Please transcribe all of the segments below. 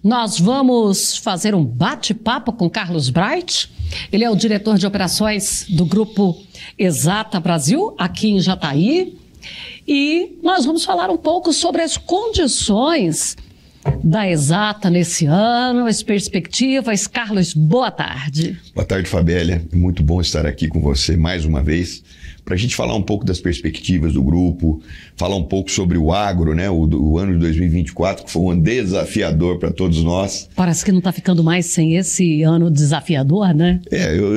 Nós vamos fazer um bate-papo com Carlos Bright. Ele é o diretor de operações do Grupo Exata Brasil, aqui em Jataí. E nós vamos falar um pouco sobre as condições da Exata nesse ano, as perspectivas. Carlos, boa tarde. Boa tarde, Fabélia. É muito bom estar aqui com você mais uma vez, para a gente falar um pouco das perspectivas do grupo, falar um pouco sobre o agro, né? O ano de 2024, que foi um ano desafiador para todos nós. Parece que não está ficando mais sem esse ano desafiador, né?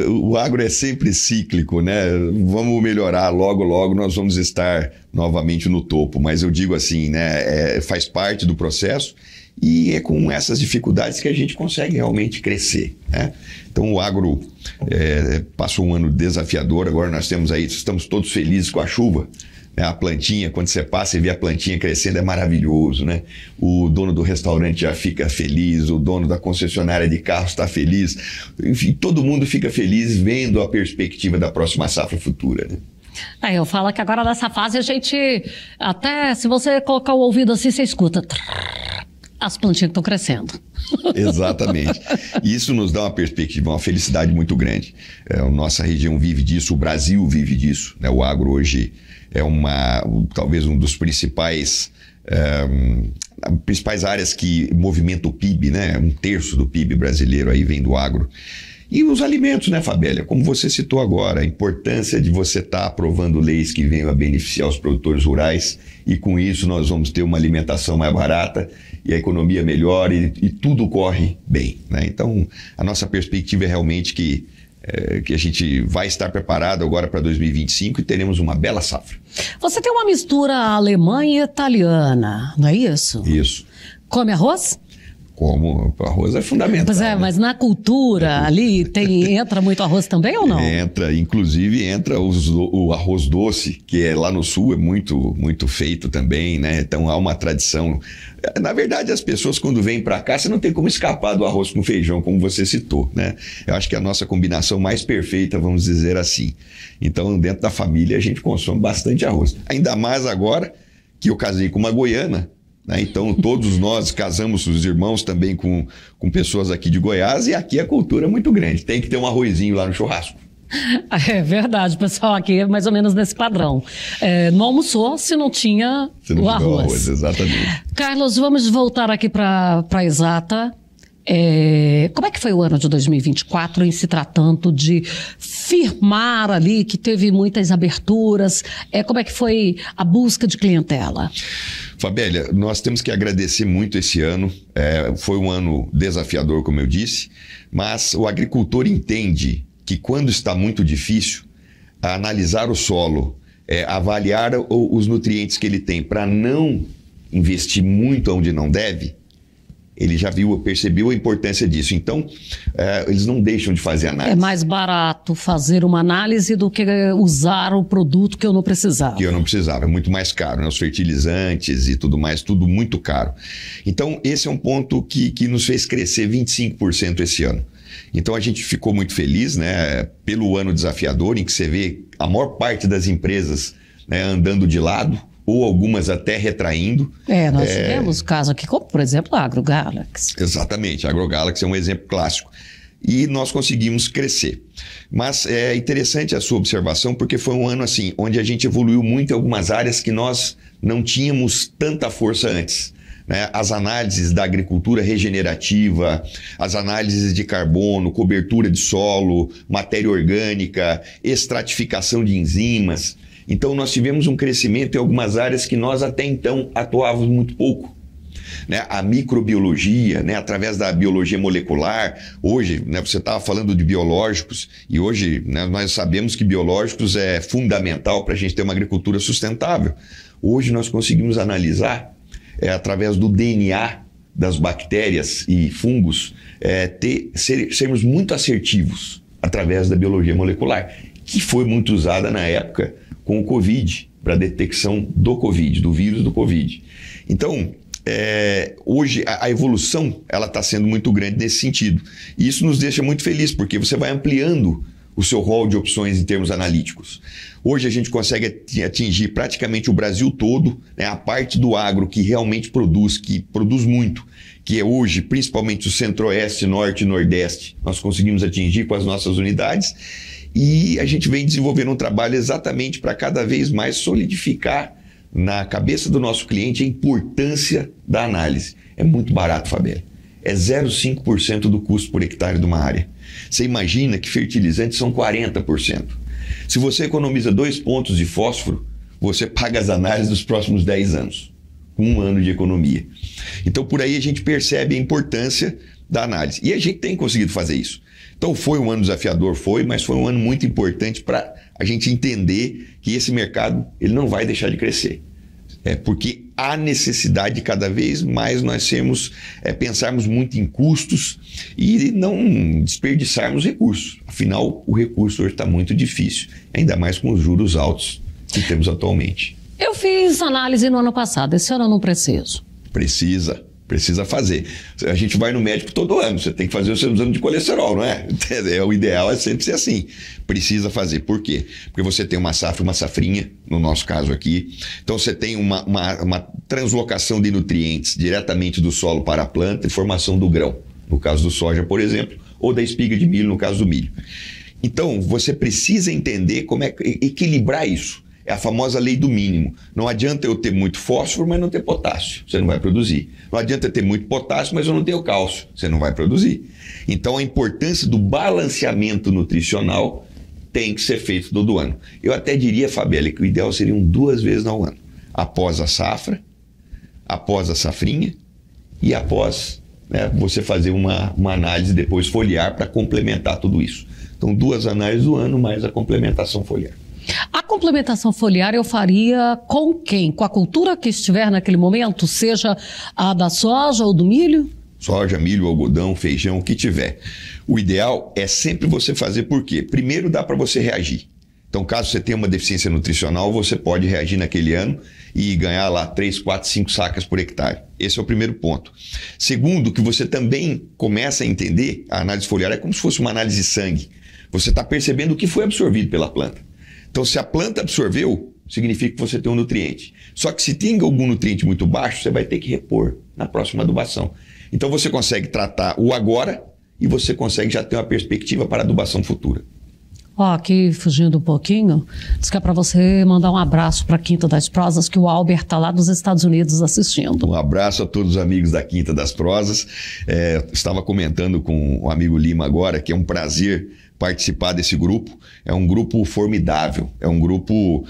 O agro é sempre cíclico, né? Vamos melhorar, logo, logo nós vamos estar novamente no topo. Mas eu digo assim, né? Faz parte do processo. E é com essas dificuldades que a gente consegue realmente crescer, né? Então o agro passou um ano desafiador, agora nós temos aí, estamos todos felizes com a chuva, né? A plantinha, quando você passa e vê a plantinha crescendo, é maravilhoso, né? O dono do restaurante já fica feliz, o dono da concessionária de carros está feliz, enfim, todo mundo fica feliz vendo a perspectiva da próxima safra futura, né? Eu falo que agora nessa fase a gente, até se você colocar o ouvido assim, você escuta... As plantinhas estão crescendo. Exatamente. E isso nos dá uma perspectiva, uma felicidade muito grande. A nossa região vive disso, o Brasil vive disso, né? O agro hoje é talvez um dos principais áreas que movimentam o PIB, né? 1/3 do PIB brasileiro aí vem do agro. E os alimentos, né, Fabélia? Como você citou agora, a importância de você estar aprovando leis que venham a beneficiar os produtores rurais, e com isso nós vamos ter uma alimentação mais barata e a economia melhor e tudo corre bem, né? Então, a nossa perspectiva é realmente que a gente vai estar preparado agora para 2025 e teremos uma bela safra. Você tem uma mistura alemã e italiana, não é isso? Isso. Come arroz? Como o arroz é fundamental. Pois é, né? Mas na cultura ali entra muito arroz também ou não? Entra, inclusive entra o arroz doce, que lá no sul é muito feito também, né? Então há uma tradição. Na verdade, as pessoas quando vêm para cá, você não tem como escapar do arroz com feijão, como você citou, né? Eu acho que é a nossa combinação mais perfeita, vamos dizer assim. Então, dentro da família, a gente consome bastante arroz. Ainda mais agora que eu casei com uma goiana, né? Então, todos nós casamos, os irmãos também com pessoas aqui de Goiás, e aqui a cultura é muito grande. Tem que ter um arrozinho lá no churrasco. É verdade, pessoal, aqui é mais ou menos nesse padrão. Não almoçou se não tinha o arroz. Exatamente. Carlos, vamos voltar aqui para a Exata. Como é que foi o ano de 2024 em se tratando de firmar ali, que teve muitas aberturas? Como é que foi a busca de clientela? Fabélia, nós temos que agradecer muito esse ano. Foi um ano desafiador, como eu disse, mas o agricultor entende que quando está muito difícil, analisar o solo, avaliar os nutrientes que ele tem para não investir muito onde não deve, ele já percebeu a importância disso. Então, eles não deixam de fazer análise. É mais barato fazer uma análise do que usar o produto que eu não precisava. Que eu não precisava. É muito mais caro, né? Os fertilizantes e tudo mais, tudo muito caro. Então, esse é um ponto que nos fez crescer 25% esse ano. Então, a gente ficou muito feliz, né? Pelo ano desafiador, em que você vê a maior parte das empresas, né, andando de lado, ou algumas até retraindo. Nós tivemos caso aqui, como por exemplo a AgroGalaxy. Exatamente, a AgroGalaxy é um exemplo clássico. E nós conseguimos crescer. Mas é interessante a sua observação, porque foi um ano assim, onde a gente evoluiu muito em algumas áreas que nós não tínhamos tanta força antes, né? As análises da agricultura regenerativa, as análises de carbono, cobertura de solo, matéria orgânica, estratificação de enzimas. Então, nós tivemos um crescimento em algumas áreas que nós até então atuávamos muito pouco, né? A microbiologia, né? Através da biologia molecular. Hoje, né, você estava falando de biológicos, e hoje, né, nós sabemos que biológicos é fundamental para a gente ter uma agricultura sustentável. Hoje nós conseguimos analisar, através do DNA das bactérias e fungos, sermos muito assertivos através da biologia molecular, que foi muito usada na época com o Covid, para detecção do Covid, do vírus do Covid. Então, hoje a evolução está sendo muito grande nesse sentido. E isso nos deixa muito felizes, porque você vai ampliando o seu rol de opções em termos analíticos. Hoje a gente consegue atingir praticamente o Brasil todo, né, a parte do agro que realmente produz, que produz muito, que é hoje principalmente o Centro-Oeste, Norte e Nordeste, nós conseguimos atingir com as nossas unidades, e a gente vem desenvolvendo um trabalho exatamente para cada vez mais solidificar na cabeça do nosso cliente a importância da análise. É muito barato, Fabélia. É 0,5% do custo por hectare de uma área. Você imagina que fertilizantes são 40%. Se você economiza 2 pontos de fósforo, você paga as análises dos próximos 10 anos, com 1 ano de economia. Então, por aí a gente percebe a importância da análise. E a gente tem conseguido fazer isso. Então, foi um ano desafiador, mas foi um ano muito importante para a gente entender que esse mercado ele não vai deixar de crescer. Porque há necessidade de cada vez mais nós pensarmos muito em custos e não desperdiçarmos recursos. Afinal, o recurso hoje está muito difícil, ainda mais com os juros altos que temos atualmente. Eu fiz análise no ano passado, esse ano eu não preciso. Precisa fazer. A gente vai no médico todo ano, você tem que fazer o seu exame de colesterol, não é? O ideal é sempre ser assim. Precisa fazer. Por quê? Porque você tem uma safra, uma safrinha, no nosso caso aqui. Então você tem uma translocação de nutrientes diretamente do solo para a planta e formação do grão, no caso do soja, por exemplo, ou da espiga de milho, no caso do milho. Então você precisa entender como é equilibrar isso. É a famosa lei do mínimo. Não adianta eu ter muito fósforo, mas não ter potássio. Você não vai produzir. Não adianta ter muito potássio, mas eu não tenho cálcio. Você não vai produzir. Então, a importância do balanceamento nutricional tem que ser feito todo ano. Eu até diria, Fabélia, que o ideal seriam 2 vezes ao ano. Após a safra, após a safrinha e após você fazer uma análise depois foliar para complementar tudo isso. Então, 2 análises do ano mais a complementação foliar. A complementação foliar eu faria com quem? Com a cultura que estiver naquele momento, seja a da soja ou do milho? Soja, milho, algodão, feijão, o que tiver. O ideal é sempre você fazer por quê? Primeiro, dá para você reagir. Então, caso você tenha uma deficiência nutricional, você pode reagir naquele ano e ganhar lá 3, 4, 5 sacas por hectare. Esse é o primeiro ponto. Segundo, que você também começa a entender, a análise foliar é como se fosse uma análise de sangue. Você está percebendo o que foi absorvido pela planta. Então, se a planta absorveu, significa que você tem um nutriente. Só que se tem algum nutriente muito baixo, você vai ter que repor na próxima adubação. Então, você consegue tratar o agora e você consegue já ter uma perspectiva para a adubação futura. Aqui, fugindo um pouquinho, diz que é para você mandar um abraço para a Quinta das Prosas, que o Albert está lá nos Estados Unidos assistindo. Um abraço a todos os amigos da Quinta das Prosas. Estava comentando com o amigo Lima agora, que é um prazer participar desse grupo. É um grupo formidável, é um grupo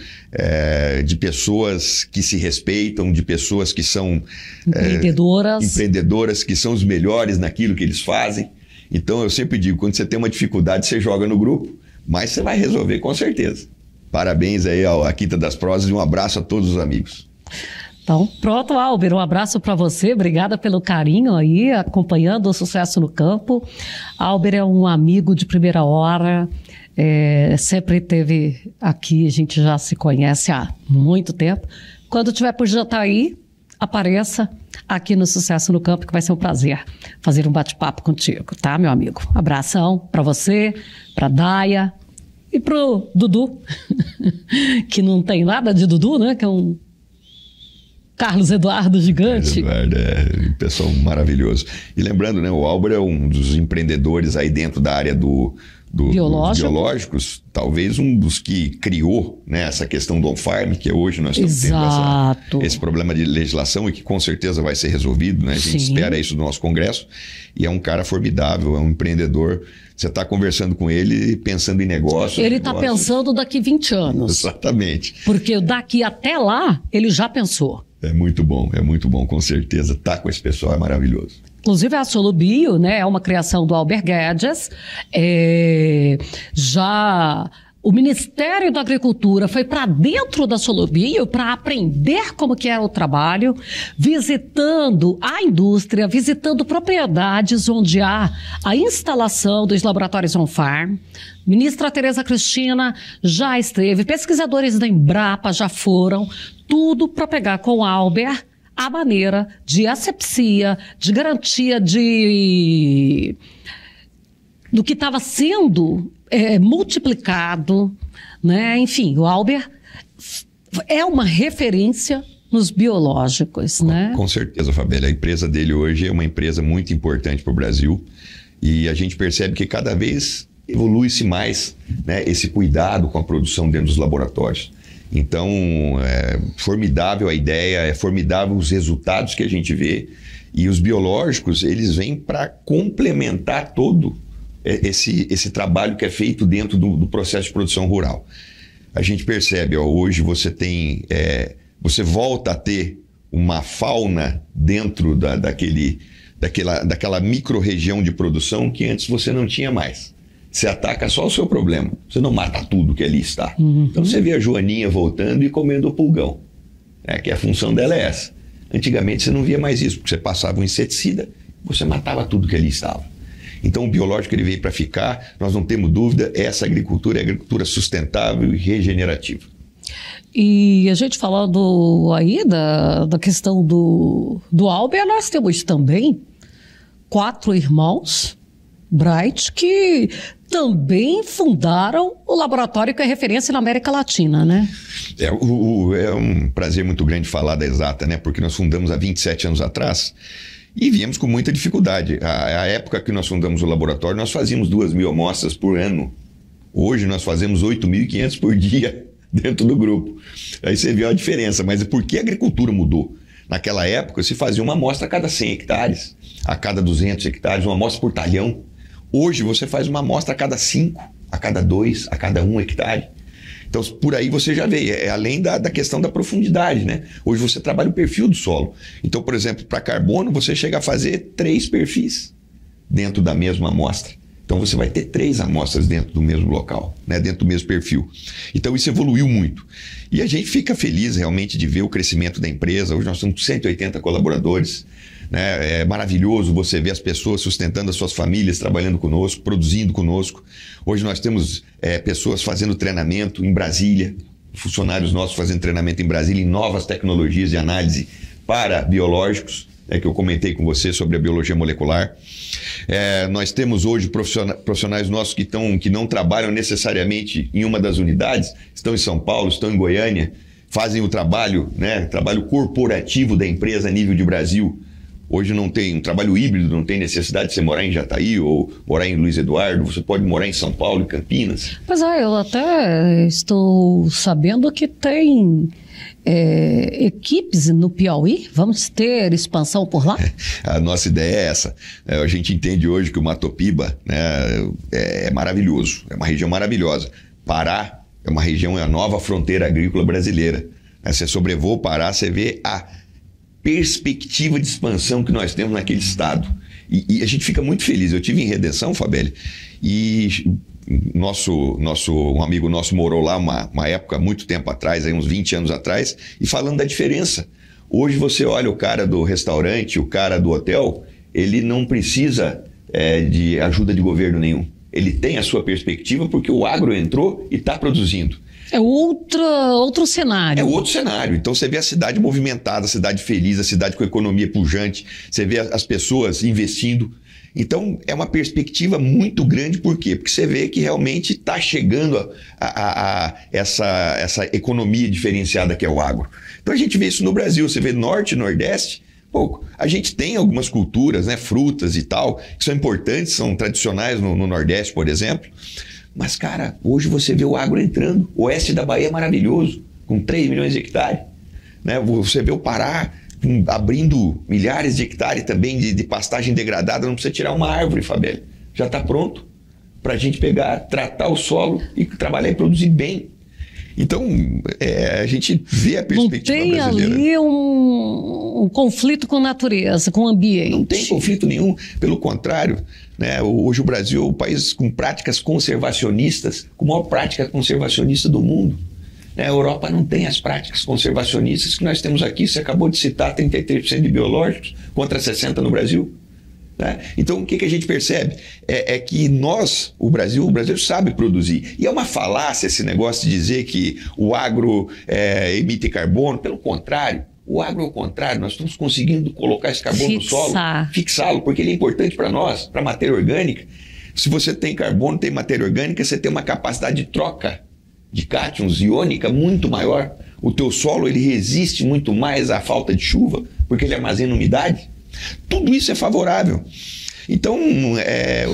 de pessoas que se respeitam, de pessoas que são empreendedoras, que são os melhores naquilo que eles fazem. Então eu sempre digo, quando você tem uma dificuldade, você joga no grupo, mas você vai resolver com certeza. Parabéns aí à Quinta das Prosas e um abraço a todos os amigos. Então, pronto, Albert, um abraço para você, obrigada pelo carinho aí, acompanhando o Sucesso no Campo. Albert é um amigo de primeira hora, sempre esteve aqui, a gente já se conhece há muito tempo. Quando tiver por Jataí, apareça aqui no Sucesso no Campo, que vai ser um prazer fazer um bate-papo contigo, tá, meu amigo? Abração para você, para Daia e pro Dudu, que não tem nada de Dudu, né, que é um Carlos Eduardo gigante. Eduardo um pessoal maravilhoso. E lembrando, né, o Albert é um dos empreendedores aí dentro da área dos biológicos, talvez um dos que criou, né, essa questão do on-farm, que hoje nós estamos tendo esse problema de legislação e que com certeza vai ser resolvido, né? A gente espera isso do nosso Congresso. E é um cara formidável, é um empreendedor. Você está conversando com ele pensando em negócios. Ele está pensando daqui 20 anos. Exatamente. Porque daqui até lá, ele já pensou. É muito bom, com certeza. Tá com esse pessoal, é maravilhoso. Inclusive a Solubio, né, é uma criação do Albert Guedes. Já o Ministério da Agricultura foi para dentro da Solubio para aprender como que era o trabalho, visitando a indústria, visitando propriedades onde há a instalação dos laboratórios on-farm. Ministra Tereza Cristina já esteve, pesquisadores da Embrapa já foram, tudo para pegar com o Albert a maneira de asepsia, de garantia do que estava sendo multiplicado, né? Enfim, o Albert é uma referência nos biológicos, né? Com certeza, Fabélia. A empresa dele hoje é uma empresa muito importante para o Brasil e a gente percebe que cada vez evolui-se mais, né, esse cuidado com a produção dentro dos laboratórios. Então, é formidável a ideia, é formidável os resultados que a gente vê e os biológicos, eles vêm para complementar todo esse trabalho que é feito dentro do processo de produção rural. A gente percebe, ó, hoje você tem, você volta a ter uma fauna dentro daquela micro-região de produção que antes você não tinha mais. Você ataca só o seu problema, você não mata tudo que ali está. Então você vê a Joaninha voltando e comendo o pulgão, né, que a função dela é essa. Antigamente você não via mais isso, porque você passava um inseticida, você matava tudo que ali estava. Então o biológico ele veio para ficar, nós não temos dúvida, essa agricultura é agricultura sustentável e regenerativa. E a gente falando aí da questão do Albert, nós temos também 4 irmãos Bright que também fundaram o laboratório que é referência na América Latina, né? É um prazer muito grande falar da Exata, né? Porque nós fundamos há 27 anos atrás e viemos com muita dificuldade. A época que nós fundamos o laboratório, nós fazíamos 2.000 amostras por ano. Hoje nós fazemos 8.500 por dia dentro do grupo. Aí você vê a diferença, mas por que a agricultura mudou? Naquela época se fazia uma amostra a cada 100 hectares, a cada 200 hectares, uma amostra por talhão. Hoje você faz uma amostra a cada 5, a cada 2, a cada 1 hectare. Então, por aí você já vê, além da questão da profundidade, né? Hoje você trabalha o perfil do solo. Então, por exemplo, para carbono, você chega a fazer 3 perfis dentro da mesma amostra. Então, você vai ter 3 amostras dentro do mesmo local, né? Dentro do mesmo perfil. Então, isso evoluiu muito. E a gente fica feliz realmente de ver o crescimento da empresa. Hoje nós temos 180 colaboradores. Né? É maravilhoso você ver as pessoas sustentando as suas famílias, trabalhando conosco, produzindo conosco. Hoje nós temos pessoas fazendo treinamento em Brasília, funcionários nossos fazendo treinamento em Brasília em novas tecnologias de análise para biológicos, que eu comentei com você sobre a biologia molecular. Nós temos hoje profissionais nossos que não trabalham necessariamente em uma das unidades, estão em São Paulo, estão em Goiânia, fazem o trabalho, né, trabalho corporativo da empresa a nível de Brasil. Hoje não tem um trabalho híbrido, não tem necessidade de você morar em Jataí ou morar em Luiz Eduardo, você pode morar em São Paulo, em Campinas. Pois é, eu até estou sabendo que tem equipes no Piauí, vamos ter expansão por lá? A nossa ideia é essa. A gente entende hoje que o Mato Piba, né, é maravilhoso, é uma região maravilhosa. Pará é uma região, é a nova fronteira agrícola brasileira. Você sobrevoa o Pará, você vê a perspectiva de expansão que nós temos naquele estado. E a gente fica muito feliz. Eu tive em Redenção, Fabélia, e um amigo nosso morou lá uma época, muito tempo atrás, aí uns 20 anos atrás, e falando da diferença. Hoje você olha o cara do restaurante, o cara do hotel, ele não precisa de ajuda de governo nenhum. Ele tem a sua perspectiva porque o agro entrou e está produzindo. É outro cenário. É outro cenário. Então você vê a cidade movimentada, a cidade feliz, a cidade com economia pujante, você vê as pessoas investindo. Então é uma perspectiva muito grande, por quê? Porque você vê que realmente está chegando a essa economia diferenciada que é o agro. Então a gente vê isso no Brasil, você vê Norte e Nordeste, pouco. A gente tem algumas culturas, né, frutas e tal, que são importantes, são tradicionais no Nordeste, por exemplo. Mas, cara, hoje você vê o agro entrando. O oeste da Bahia é maravilhoso, com 3 milhões de hectares. Né? Você vê o Pará abrindo milhares de hectares também de pastagem degradada. Não precisa tirar uma árvore, Fabélia. Já está pronto para a gente pegar, tratar o solo e trabalhar e produzir bem. Então, a gente vê a perspectiva brasileira. Não tem ali um conflito com a natureza, com o ambiente. Não tem conflito nenhum, pelo contrário. Né? Hoje o Brasil é o país com práticas conservacionistas, com a maior prática conservacionista do mundo. Né? A Europa não tem as práticas conservacionistas que nós temos aqui. Você acabou de citar 33% de biológicos contra 60% no Brasil. Né? Então, o que a gente percebe? É que o Brasil sabe produzir. E é uma falácia esse negócio de dizer que o agro emite carbono. Pelo contrário, o agro é o contrário. Nós estamos conseguindo colocar esse carbono no solo, fixá-lo, porque ele é importante para nós, para a matéria orgânica. Se você tem carbono, tem matéria orgânica, você tem uma capacidade de troca de cátions iônica muito maior. O teu solo ele resiste muito mais à falta de chuva, porque ele armazena umidade. Tudo isso é favorável. Então,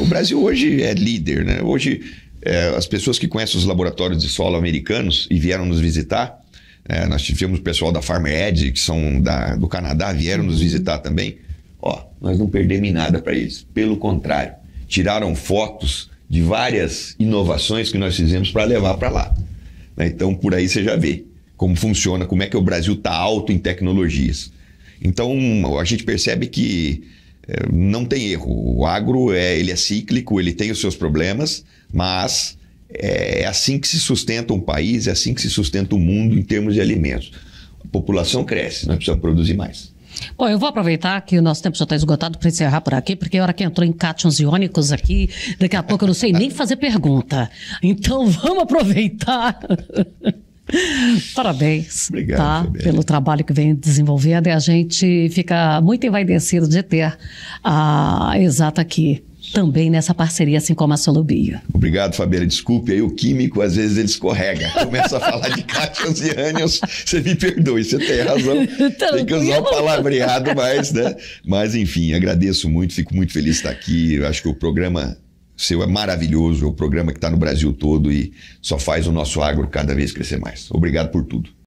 o Brasil hoje é líder, né? Hoje, as pessoas que conhecem os laboratórios de solo americanos e vieram nos visitar, nós tivemos o pessoal da Farmer Edge, que são do Canadá, vieram nos visitar também. Nós não perdemos em nada para eles. Pelo contrário, tiraram fotos de várias inovações que nós fizemos para levar para lá. Então, por aí você já vê como funciona, como é que o Brasil está alto em tecnologias. Então, a gente percebe que não tem erro. O agro ele é cíclico, ele tem os seus problemas, mas é assim que se sustenta um país, é assim que se sustenta o mundo em termos de alimentos. A população cresce, nós precisamos produzir mais. Bom, eu vou aproveitar que o nosso tempo já está esgotado para encerrar por aqui, porque a hora que entrou em cátions iônicos aqui, daqui a pouco eu não sei nem fazer pergunta. Então, vamos aproveitar. Parabéns. Obrigado, pelo trabalho que vem desenvolvendo, e a gente fica muito envaidecido de ter a Exata aqui também nessa parceria, assim como a Solubio. Obrigado, Fabíola. Desculpe aí, o químico às vezes ele escorrega. Começa a falar de cátions e ânions, você me perdoe, você tem razão. Tem que usar o palavreado mais, né? Mas enfim, agradeço muito, fico muito feliz de estar aqui. Eu acho que o programa seu é maravilhoso, é o programa que está no Brasil todo e só faz o nosso agro cada vez crescer mais. Obrigado por tudo.